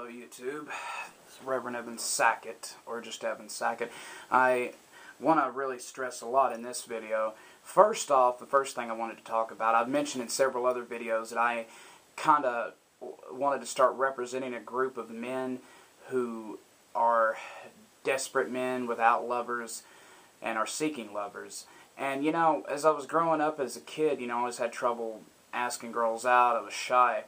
Hello YouTube, it's Reverend Evan Sackett, or just Evan Sackett. I want to really stress a lot in this video. First off, the first thing I wanted to talk about, I've mentioned in several other videos that I kind of wanted to start representing a group of men who are desperate men without lovers and are seeking lovers. And you know, as I was growing up as a kid, you know, I always had trouble asking girls out. I was shy.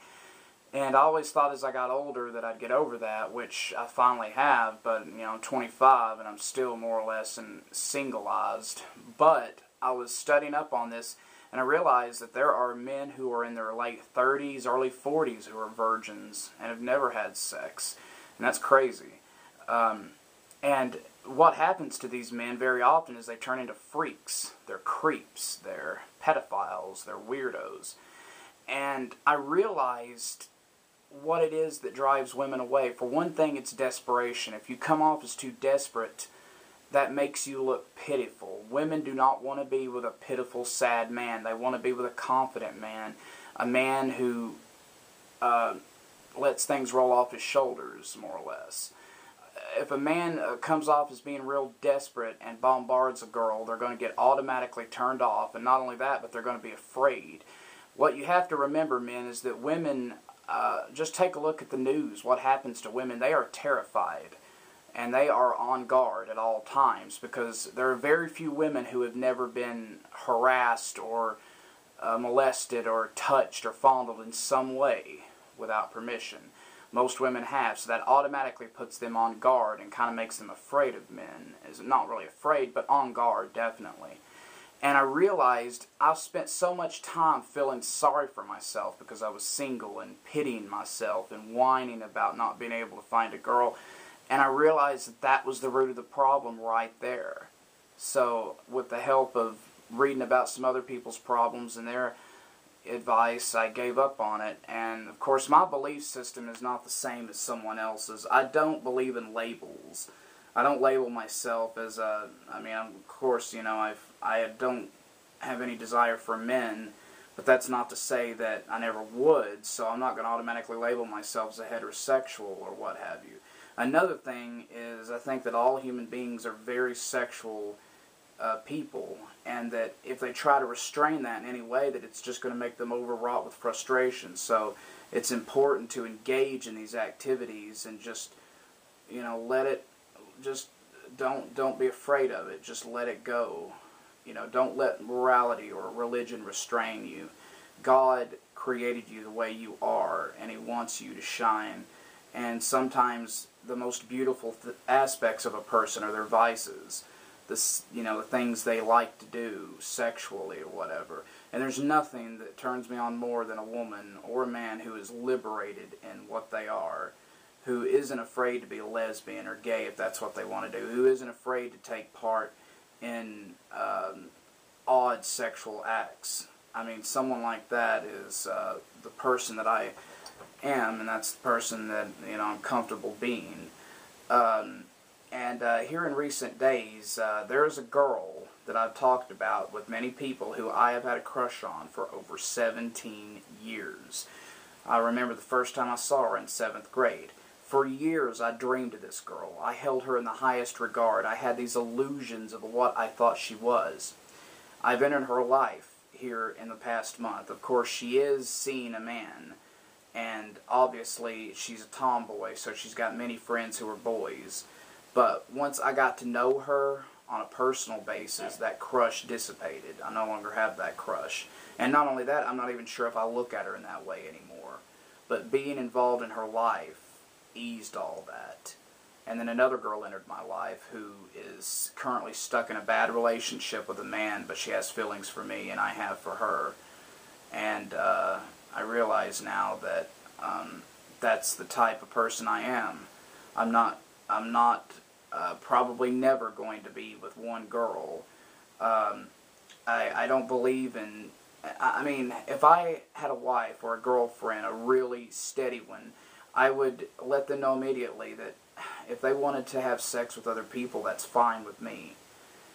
And I always thought as I got older that I'd get over that, which I finally have, but, you know, I'm 25 and I'm still more or less singleized. But I was studying up on this and I realized that there are men who are in their late 30s, early 40s who are virgins and have never had sex. And that's crazy. And what happens to these men very often is they turn into freaks. They're creeps. They're pedophiles. They're weirdos. And I realized what it is that drives women away. For one thing, it's desperation. If you come off as too desperate, that makes you look pitiful. Women do not want to be with a pitiful, sad man. They want to be with a confident man. A man who lets things roll off his shoulders, more or less. If a man comes off as being real desperate and bombards a girl, they're going to get automatically turned off. And not only that, but they're going to be afraid. What you have to remember, men, is that women, just take a look at the news. What happens to women? They are terrified. And they are on guard at all times because there are very few women who have never been harassed or molested or touched or fondled in some way without permission. Most women have, so that automatically puts them on guard and kind of makes them afraid of men. Not really afraid, but on guard, definitely. And I realized I've spent so much time feeling sorry for myself because I was single and pitying myself and whining about not being able to find a girl. And I realized that that was the root of the problem right there. So with the help of reading about some other people's problems and their advice, I gave up on it. And of course my belief system is not the same as someone else's. I don't believe in labels. I don't label myself as a, I mean, of course, you know, I don't have any desire for men, but that's not to say that I never would, so I'm not going to automatically label myself as a heterosexual or what have you. Another thing is I think that all human beings are very sexual people, and that if they try to restrain that in any way, that it's just going to make them overwrought with frustration. So it's important to engage in these activities and just, you know, let it, just don't be afraid of it. Just let it go. You know, don't let morality or religion restrain you. God created you the way you are, and He wants you to shine. And sometimes the most beautiful aspects of a person are their vices. You know, the things they like to do sexually or whatever. And there's nothing that turns me on more than a woman or a man who is liberated in what they are, who isn't afraid to be a lesbian or gay if that's what they want to do, who isn't afraid to take part in odd sexual acts. I mean, someone like that is the person that I am, and that's the person that, you know, I'm comfortable being. Here in recent days, there is a girl that I've talked about with many people who I have had a crush on for over 17 years. I remember the first time I saw her in 7th grade. For years, I dreamed of this girl. I held her in the highest regard. I had these illusions of what I thought she was. I've entered her life here in the past month. Of course, she is seeing a man, and obviously she's a tomboy, so she's got many friends who are boys. But once I got to know her on a personal basis, that crush dissipated. I no longer have that crush. And not only that, I'm not even sure if I look at her in that way anymore. But being involved in her life eased all that. And then another girl entered my life who is currently stuck in a bad relationship with a man, but she has feelings for me and I have for her. And I realize now that that's the type of person I am. I'm not probably never going to be with one girl. I don't believe in, I mean, if I had a wife or a girlfriend, a really steady one, I would let them know immediately that if they wanted to have sex with other people, that's fine with me.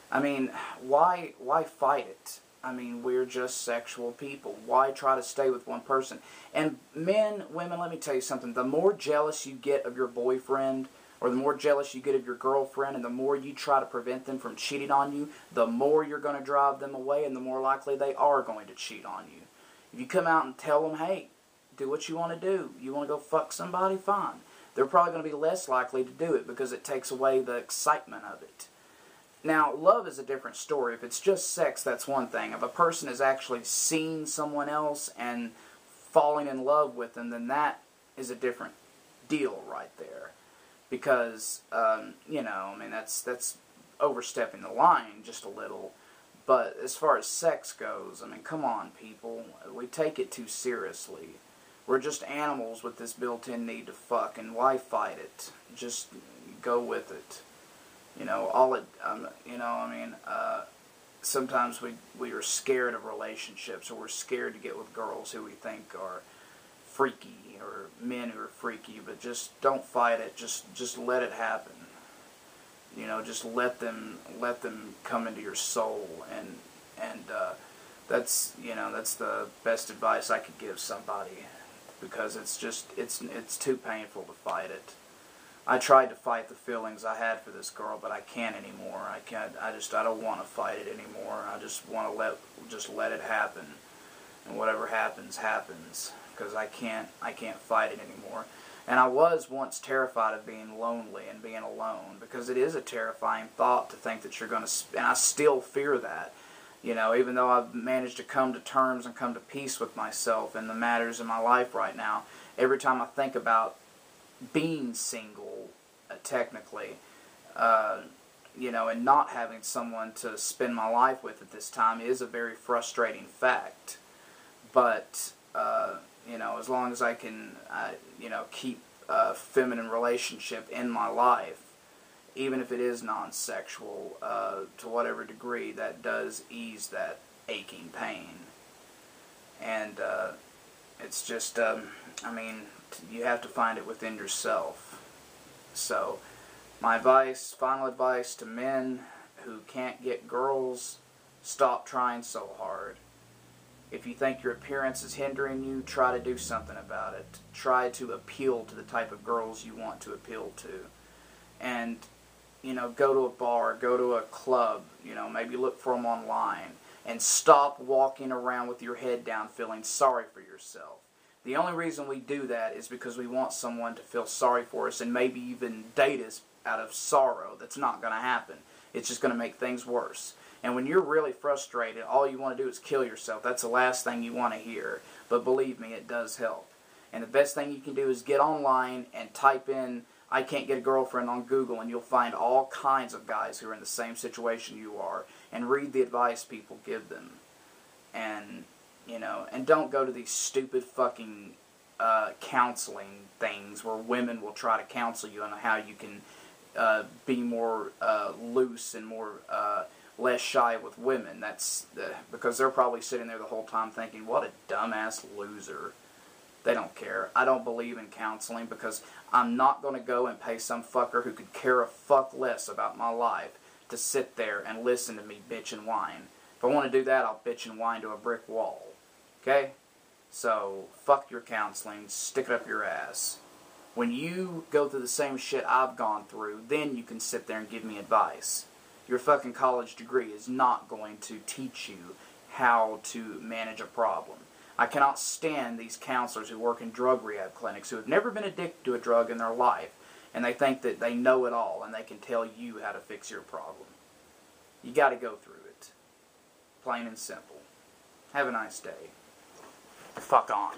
I mean, why fight it? I mean, we're just sexual people. Why try to stay with one person? And men, women, let me tell you something. The more jealous you get of your boyfriend, or the more jealous you get of your girlfriend, and the more you try to prevent them from cheating on you, the more you're going to drive them away, and the more likely they are going to cheat on you. If you come out and tell them, hey, do what you want to do. You want to go fuck somebody? Fine. They're probably going to be less likely to do it because it takes away the excitement of it. Now, love is a different story. If it's just sex, that's one thing. If a person has actually seen someone else and falling in love with them, then that is a different deal right there. Because, you know, I mean, that's overstepping the line just a little. But as far as sex goes, I mean, come on, people. We take it too seriously. We're just animals with this built-in need to fuck, and why fight it? Just go with it. You know, you know, I mean, sometimes we are scared of relationships, or we're scared to get with girls who we think are freaky, or men who are freaky, but just don't fight it. Just let it happen. You know, just let them come into your soul, and that's, you know, that's the best advice I could give somebody, because it's just it's too painful to fight it. I tried to fight the feelings I had for this girl, but I can't anymore. I don't want to fight it anymore. I just want to let it happen, and whatever happens, happens, because I can't fight it anymore. And I was once terrified of being lonely and being alone, because it is a terrifying thought to think that you're going to, and I still fear that. You know, even though I've managed to come to terms and come to peace with myself and the matters in my life right now, every time I think about being single, technically, you know, and not having someone to spend my life with at this time is a very frustrating fact. But, you know, as long as I can, you know, keep a feminine relationship in my life, even if it is non-sexual, to whatever degree, that does ease that aching pain. And it's just, I mean, you have to find it within yourself. So, my advice, final advice to men who can't get girls, stop trying so hard. If you think your appearance is hindering you, try to do something about it. Try to appeal to the type of girls you want to appeal to. And, you know, go to a bar, go to a club, you know, maybe look for them online. And stop walking around with your head down feeling sorry for yourself. The only reason we do that is because we want someone to feel sorry for us and maybe even date us out of sorrow. That's not going to happen. It's just going to make things worse. And when you're really frustrated, all you want to do is kill yourself. That's the last thing you want to hear. But believe me, it does help. And the best thing you can do is get online and type in, I can't get a girlfriend on Google, and you'll find all kinds of guys who are in the same situation you are. And read the advice people give them. And, you know, and don't go to these stupid fucking counseling things where women will try to counsel you on how you can be more loose and more less shy with women. That's because they're probably sitting there the whole time thinking, what a dumbass loser. They don't care. I don't believe in counseling because I'm not going to go and pay some fucker who could care a fuck less about my life to sit there and listen to me bitch and whine. If I want to do that, I'll bitch and whine to a brick wall. Okay? So, fuck your counseling. Stick it up your ass. When you go through the same shit I've gone through, then you can sit there and give me advice. Your fucking college degree is not going to teach you how to manage a problem. I cannot stand these counselors who work in drug rehab clinics who have never been addicted to a drug in their life, and they think that they know it all and they can tell you how to fix your problem. You got to go through it. Plain and simple. Have a nice day. Fuck on.